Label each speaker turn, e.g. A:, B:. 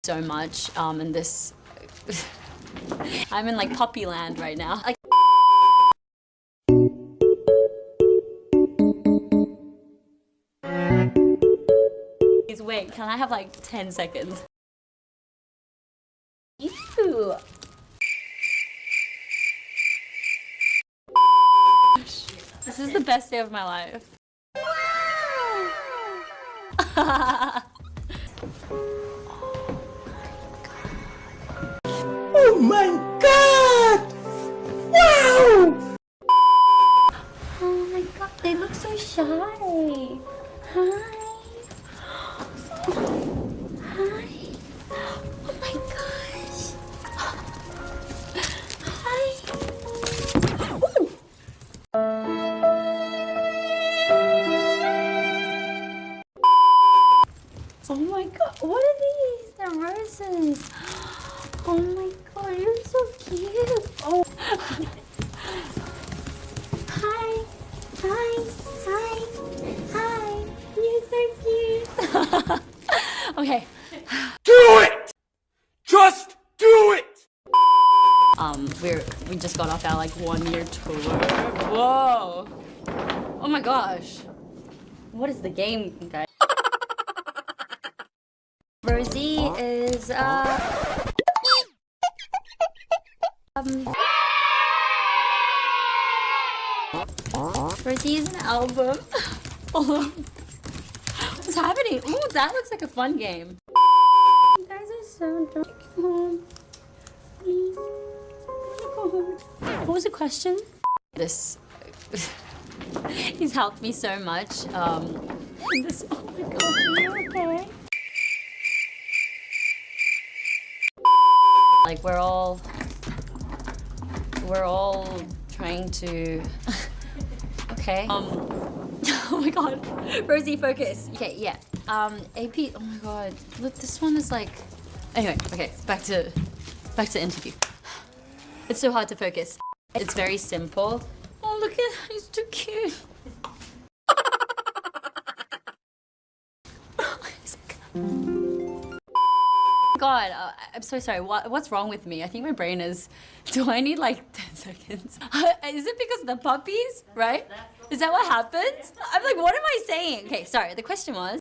A: so much in this. I'm in like puppy land right now. Like, please wait, can I have like 10 seconds? Ew. This is the best day of my life.
B: Oh my God! Wow!
A: Oh my God, they look so shy. Hi. Hi. Oh my gosh. Hi. Ooh. Oh my God, what are these? They're roses. Oh my God, you're so cute. Oh. Hi. Hi. Hi. Hi. You're so cute. Okay.
B: Do it! Just do it!
A: We just got off our like 1-year tour. Whoa. Oh my gosh. What is the game, guys? Rosie is Rosie is an album. What's happening? Ooh, that looks like a fun game. You guys are so drunk. Home. Please. Go home. What was the question? This he's helped me so much. This, oh my gosh, are you okay? Like we're all trying to okay. Oh my God. Rosie, focus. Okay, yeah. AP, oh my God. Look, this one is like anyway, okay, back to interview. It's so hard to focus. It's very simple. Oh look at he's too cute. God, I'm so sorry. What's wrong with me? I think my brain is. Do I need like 10 seconds? Is it because of the puppies? Right? Is that what happened? I'm like, what am I saying? Okay, sorry. The question was.